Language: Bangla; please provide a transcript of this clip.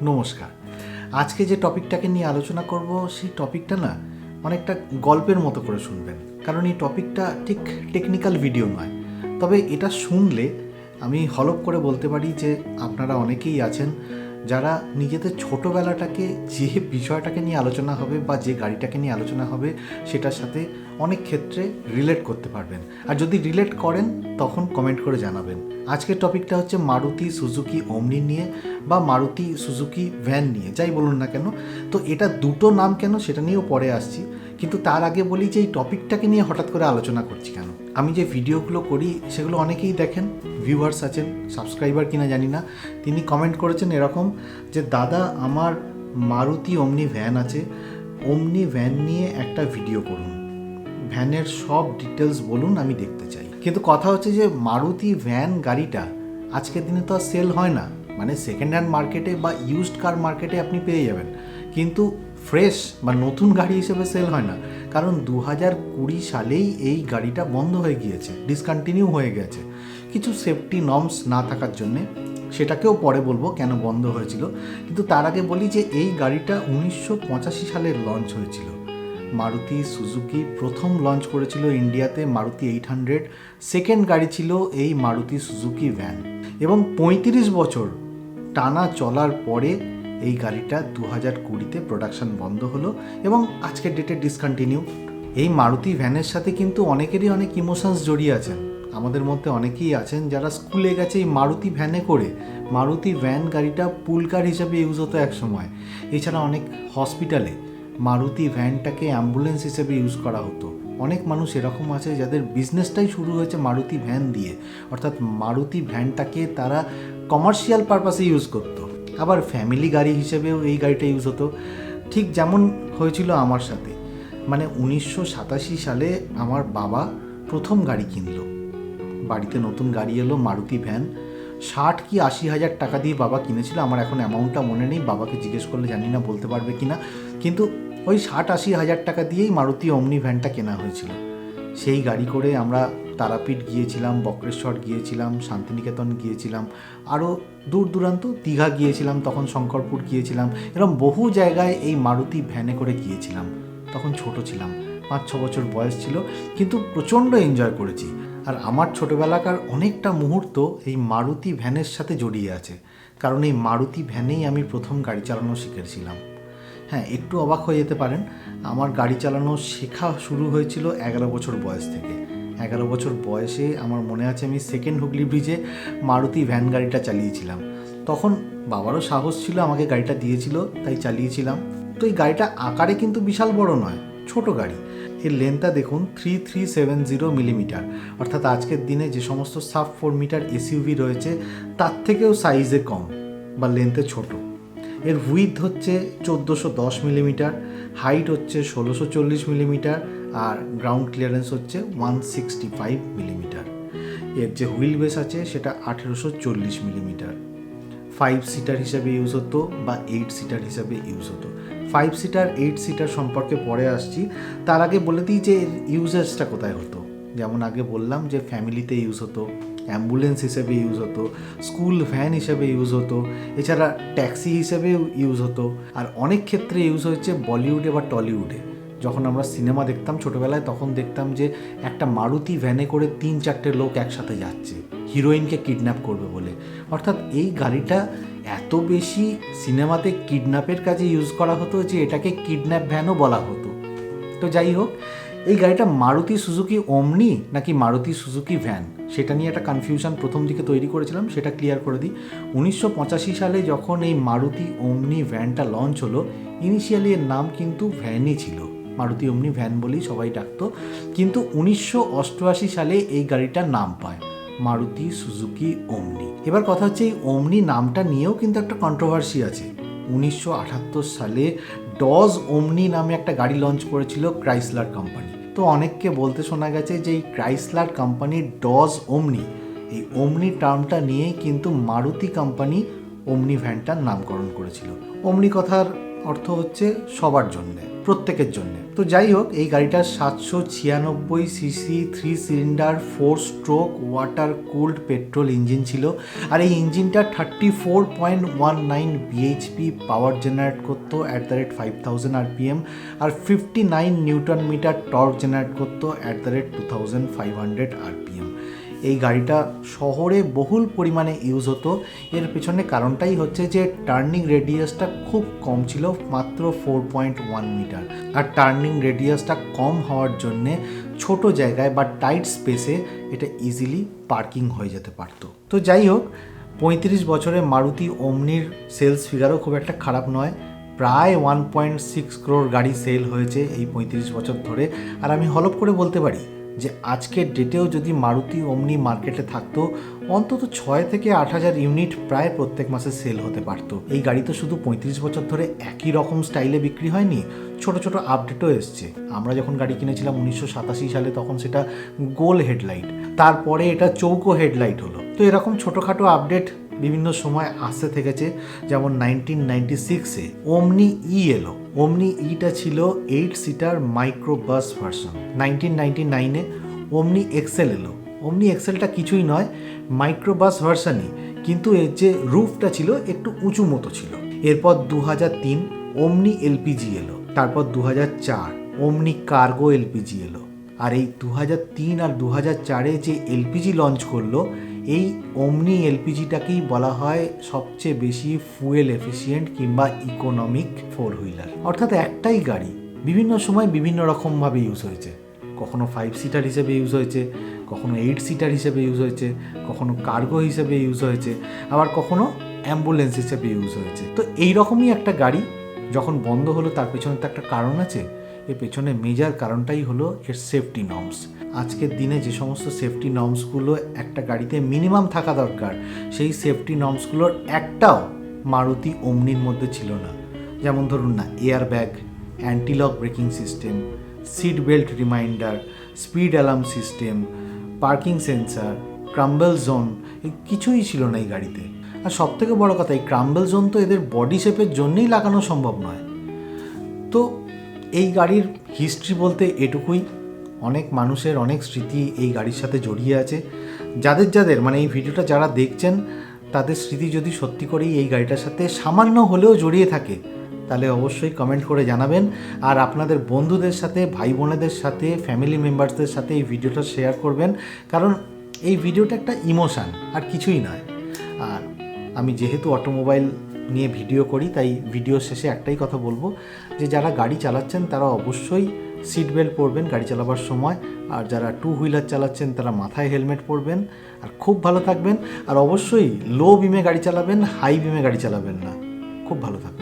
নমস্কার। আজকে যে টপিকটাকে নিয়ে আলোচনা করব সেই টপিকটা না অনেকটা গল্পের মতো করে শুনবেন, কারণ এই টপিকটা ঠিক টেকনিক্যাল ভিডিও নয়। তবে এটা শুনলে আমি হলপ করে বলতে পারি যে আপনারা অনেকেই আছেন যারা নিজেদের ছোটোবেলাটাকে, যে বিষয়টাকে নিয়ে আলোচনা হবে বা যে গাড়িটাকে নিয়ে আলোচনা হবে সেটার সাথে অনেক ক্ষেত্রে রিলেট করতে পারবেন। আর যদি রিলেট করেন তখন কমেন্ট করে জানাবেন। আজকের টপিকটা হচ্ছে মারুতি সুজুকি ওমনি নিয়ে বা মারুতি সুজুকি ভ্যান নিয়ে, যাই বলুন না কেন। তো এটা দুটো নাম কেন সেটা নিয়েও পরে আসছি, কিন্তু তার আগে বলি যে এই টপিকটাকে নিয়ে হঠাৎ করে আলোচনা করছি কেন। আমি যে ভিডিওগুলো করি সেগুলো অনেকেই দেখেন, ভিউয়ার্স আছেন, সাবস্ক্রাইবার কিনা জানি না। তিনি কমেন্ট করেছেন এরকম যে দাদা আমার মারুতি ওমনি ভ্যান আছে, ওমনি ভ্যান নিয়ে একটা ভিডিও করুন, ভ্যানের সব ডিটেলস বলুন, আমি দেখতে চাই। কিন্তু কথা হচ্ছে যে মারুতি ভ্যান গাড়িটা আজকের দিনে তো আর সেল হয় না, মানে সেকেন্ড হ্যান্ড মার্কেটে বা ইউজড কার মার্কেটে আপনি পেয়ে যাবেন, কিন্তু ফ্রেশ বা নতুন গাড়ি হিসেবে সেল হয় না। কারণ 2020 সালেই এই গাড়িটা বন্ধ হয়ে গিয়েছে, ডিসকন্টিনিউ হয়ে গেছে কিছু সেফটি নর্মস না থাকার জন্যে। সেটাকেও পরে বলবো কেন বন্ধ হয়েছিল, কিন্তু তার আগে বলি যে এই গাড়িটা 1985 সালে লঞ্চ হয়েছিল। মারুতি সুজুকি প্রথম লঞ্চ করেছিল ইন্ডিয়াতে মারুতি 800, সেকেন্ড গাড়ি ছিল এই মারুতি সুজুকি ভ্যান, এবং 35 বছর টানা চলার পরে এই গাড়িটা 2020-তে প্রোডাকশন বন্ধ হলো এবং আজকের ডেটে ডিসকন্টিনিউ। এই মারুতি ভ্যানের সাথে কিন্তু অনেকেরই অনেক ইমোশনস জড়িয়ে আছেন। আমাদের মধ্যে অনেকেই আছেন যারা স্কুলে গেছে এই মারুতি ভ্যানে করে। মারুতি ভ্যান গাড়িটা পুল কার হিসাবে ইউজ হতো এক সময়। এছাড়া অনেক হসপিটালে মারুতি ভ্যানটাকে অ্যাম্বুলেন্স হিসেবে ইউজ করা হতো। অনেক মানুষ এরকম আছে যাদের বিজনেসটাই শুরু হয়েছে মারুতি ভ্যান দিয়ে, অর্থাৎ মারুতি ভ্যানটাকে তারা কমার্শিয়াল পারপাসে ইউজ করতো। আবার ফ্যামিলি গাড়ি হিসেবেও এই গাড়িটা ইউজ হতো, ঠিক যেমন হয়েছিল আমার সাথে। মানে 1987 সালে আমার বাবা প্রথম গাড়ি কিনলো, বাড়িতে নতুন গাড়ি এলো মারুতি ভ্যান। 60 কি 80 হাজার টাকা দিয়ে বাবা কিনেছিল, আমার এখন অ্যামাউন্টটা মনে নেই, বাবাকে জিজ্ঞেস করলে জানি না বলতে পারবে কিনা, কিন্তু ওই 60-80 হাজার টাকা দিয়েই মারুতি ওমনি ভ্যানটা কেনা হয়েছিল। সেই গাড়ি করে আমরা তারাপীঠ গিয়েছিলাম, বক্রেশ্বর গিয়েছিলাম, শান্তিনিকেতন গিয়েছিলাম, আরও দূর দূরান্ত, দীঘা গিয়েছিলাম, তখন শঙ্করপুর গিয়েছিলাম, এরকম বহু জায়গায় এই মারুতি ভ্যানে করে গিয়েছিলাম। তখন ছোট ছিলাম, 5-6 বছর বয়স ছিল, কিন্তু প্রচণ্ড এনজয় করেছি। আর আমার ছোটোবেলাকার অনেকটা মুহূর্ত এই মারুতি ভ্যানের সাথে জড়িয়ে আছে, কারণ এই মারুতি ভ্যানেই আমি প্রথম গাড়ি চালানো শিখেছিলাম। হ্যাঁ, একটু অবাক হয়ে যেতে পারেন, আমার গাড়ি চালানো শেখা শুরু হয়েছিল 11 বছর বয়স থেকে। 11 বছর বয়সে আমার মনে আছে আমি সেকেন্ড হুগলি ব্রিজে মারুতি ভ্যান গাড়িটা চালিয়েছিলাম। তখন বাবারও সাহস ছিল, আমাকে গাড়িটা দিয়েছিল, তাই চালিয়েছিলাম। তো এই গাড়িটা আকারে কিন্তু বিশাল বড় নয়, ছোট গাড়ি। এর লেন্থটা দেখুন 3370 মিলিমিটার, অর্থাৎ আজকের দিনে যে সমস্ত সাব 4 মিটার এসইউভি রয়েছে তার থেকেও সাইজে কম বা লেন্থে ছোট। এর উইথ হচ্ছে 1410 মিলিমিটার, হাইট হচ্ছে 1640 মিলিমিটার, আর গ্রাউন্ড ক্লিয়ারেন্স হচ্ছে 165 মিলিমিটার। এর যে হুইল বেস আছে সেটা 1840 মিলিমিটার। 5 সিটার হিসাবে ইউজ হতো বা 8 সিটার হিসাবে ইউজ হতো। 5 সিটার 8 সিটার সম্পর্কে পরে আসছি, তার আগে বলে দিই যে এর ইউজেসটা কোথায় হতো। যেমন আগে বললাম যে ফ্যামিলিতে ইউজ হতো, অ্যাম্বুলেন্স হিসেবে ইউজ হতো, স্কুল ভ্যান হিসেবে ইউজ হতো, এছাড়া ট্যাক্সি হিসেবেও ইউজ হতো, আর অনেক ক্ষেত্রে ইউজ হয়েছে বলিউডে বা টলিউডে। যখন আমরা সিনেমা দেখতাম ছোটোবেলায়, তখন দেখতাম যে একটা মারুতি ভ্যানে করে 3-4টে লোক একসাথে যাচ্ছে হিরোইনকে কিডন্যাপ করবে বলে। অর্থাৎ এই গাড়িটা এত বেশি সিনেমাতে কিডন্যাপের কাজে ইউজ করা হতো যে এটাকে কিডন্যাপ ভ্যানও বলা হতো। তো যাই হোক, এই গাড়িটা মারুতি সুজুকি ওমনি নাকি মারুতি সুজুকি ভ্যান, সেটা নিয়ে একটা কনফিউশন প্রথম দিকে তৈরি করেছিলাম, সেটা ক্লিয়ার করে দিই। 1985 সালে যখন এই মারুতি ওমনি ভ্যানটা লঞ্চ হলো, ইনিশিয়ালি এর নাম কিন্তু ভ্যানই ছিল, মারুতি ওমনি ভ্যান বলেই সবাই ডাকতো। কিন্তু 1988 সালে এই গাড়িটার নাম পায় মারুতি সুজুকি ওমনি। এবার কথা হচ্ছে এই ওমনি নামটা নিয়েও কিন্তু একটা কন্ট্রোভার্সি আছে। 1978 সালে ডজ ওমনি নামে একটা গাড়ি লঞ্চ করেছিল ক্রাইসলার কোম্পানি। তো অনেককে বলতে শোনা গেছে যে এই ক্রাইসলার কোম্পানির ডজ ওমনি, এই ওমনি টার্মটা নিয়েই কিন্তু মারুতি কোম্পানি ওমনি ভ্যানটার নামকরণ করেছিল। ওমনি কথার অর্থ হচ্ছে সবার জন্যে, প্রত্যেকের জন্যে। তো যাই হোক, এই গাড়িটার 796 CC 3 cylinder 4 stroke water cooled petrol engine ছিল। আর এই ইঞ্জিনটা 34.19 বিএইচপি পাওয়ার জেনারেট করতো @5000 RPM, আর 59 নিউটন মিটার টর্ক জেনারেট করতো @2500 RPM। এই গাড়িটা শহরে বহুল পরিমাণে ইউজ হতো। এর পেছনে কারণটাই হচ্ছে যে টার্নিং রেডিয়াসটা খুব কম ছিল, মাত্র 4.1 মিটার। আর টার্নিং রেডিয়াসটা কম হওয়ার জন্যে ছোট জায়গায় বা টাইট স্পেসে এটা ইজিলি পার্কিং হয়ে যেতে পারতো। তো যাই হোক, 35 বছরে মারুতি ওমনির সেলস ফিগারও খুব একটা খারাপ নয়। প্রায় 1.6 করোড় গাড়ি সেল হয়েছে এই 35 বছর ধরে। আর আমি হলপ করে বলতে পারি যে আজকের ডেটেও যদি মারুতি ওমনি মার্কেটে থাকতো, অন্তত 6 থেকে 8,000 ইউনিট প্রায় প্রত্যেক মাসে সেল হতে পারতো। এই গাড়ি তো শুধু 35 বছর ধরে একই রকম স্টাইলে বিক্রি হয়নি, ছোট ছোট আপডেটও এসছে। আমরা যখন গাড়ি কিনেছিলাম 1987 সালে, তখন সেটা গোল হেডলাইট, তারপরে এটা চৌকো হেডলাইট হলো। তো এরকম ছোটোখাটো আপডেট বিভিন্ন সময় আসতে থেকেছে। যেমন 1996-এ ওমনি ই এলো। ওমনি ইটা ছিল 8 সিটার মাইক্রো বাস ভার্সন। 1999-এ ওমনি এক্সেল এলো। ওমনি এক্সেলটা কিছুই নয়, মাইক্রো বাস ভার্সনই, কিন্তু এর যে রুফটা ছিল একটু উঁচু মতো ছিল। এরপর 2003 ওমনি এলপিজি এলো। তারপর 2004 ওমনি কার্গো এলপিজি এলো। আর এই 2003 আর 2004-এ যে এলপিজি লঞ্চ করলো, এই ওমনি এলপিজিটাকেই বলা হয় সবচেয়ে বেশি ফুয়েল এফিসিয়েন্ট কিংবা ইকোনমিক 4 হুইলার। অর্থাৎ একটাই গাড়ি বিভিন্ন সময় বিভিন্ন রকমভাবে ইউজ হয়েছে। কখনো 5 সিটার হিসেবে ইউজ হয়েছে, কখনো 8 সিটার হিসেবে ইউজ হয়েছে, কখনো কার্গো হিসেবে ইউজ হয়েছে, আবার কখনো অ্যাম্বুলেন্স হিসেবে ইউজ হয়েছে। তো এইরকমই একটা গাড়ি যখন বন্ধ হলো, তার পেছনে তো একটা কারণ আছে। এর পেছনে মেজর কারণটাই হলো এর সেফটি নর্মস। আজকের দিনে যে সমস্ত সেফটি নর্মসগুলো একটা গাড়িতে মিনিমাম থাকা দরকার, সেই সেফটি নর্মসগুলোর একটাও মারুতি ওমনির মধ্যে ছিল না। যেমন ধরুন না, air bag, antilock braking system, seat belt reminder, speed alarm system, parking sensor, crumble zone, কিছুই ছিল না এই গাড়িতে। আর সবথেকে বড় কথা, এই ক্রাম্বল জোন তো এদের বডি শেপের জন্যই লাগানো সম্ভব নয়। তো এই গাড়ির হিস্ট্রি বলতে এটুকুই। অনেক মানুষের অনেক স্মৃতি এই গাড়ির সাথে জড়িয়ে আছে। যাদের মানে এই ভিডিওটা যারা দেখছেন, তাদের স্মৃতি যদি সত্যি করেই এই গাড়িটার সাথে সামান্য হলেও জড়িয়ে থাকে, তাহলে অবশ্যই কমেন্ট করে জানাবেন। আর আপনাদের বন্ধুদের সাথে, ভাই বোনেদের সাথে, ফ্যামিলি মেম্বার্সদের সাথে এই ভিডিওটা শেয়ার করবেন, কারণ এই ভিডিওটা একটা ইমোশান, আর কিছুই নয়। আর আমি যেহেতু অটোমোবাইল নিয়ে ভিডিও করি, তাই ভিডিও শেষে একটাই কথা বলবো, যে যারা গাড়ি চালাচ্ছেন তারা অবশ্যই সিট বেল্ট পরবেন গাড়ি চালাবার সময়। আর যারা 2 হুইলার চালাচ্ছেন তারা মাথায় হেলমেট পরবেন। আর খুব ভালো থাকবেন। আর অবশ্যই লো বিমে গাড়ি চালাবেন, হাই বিমে গাড়ি চালাবেন না। খুব ভালো থাকবেন।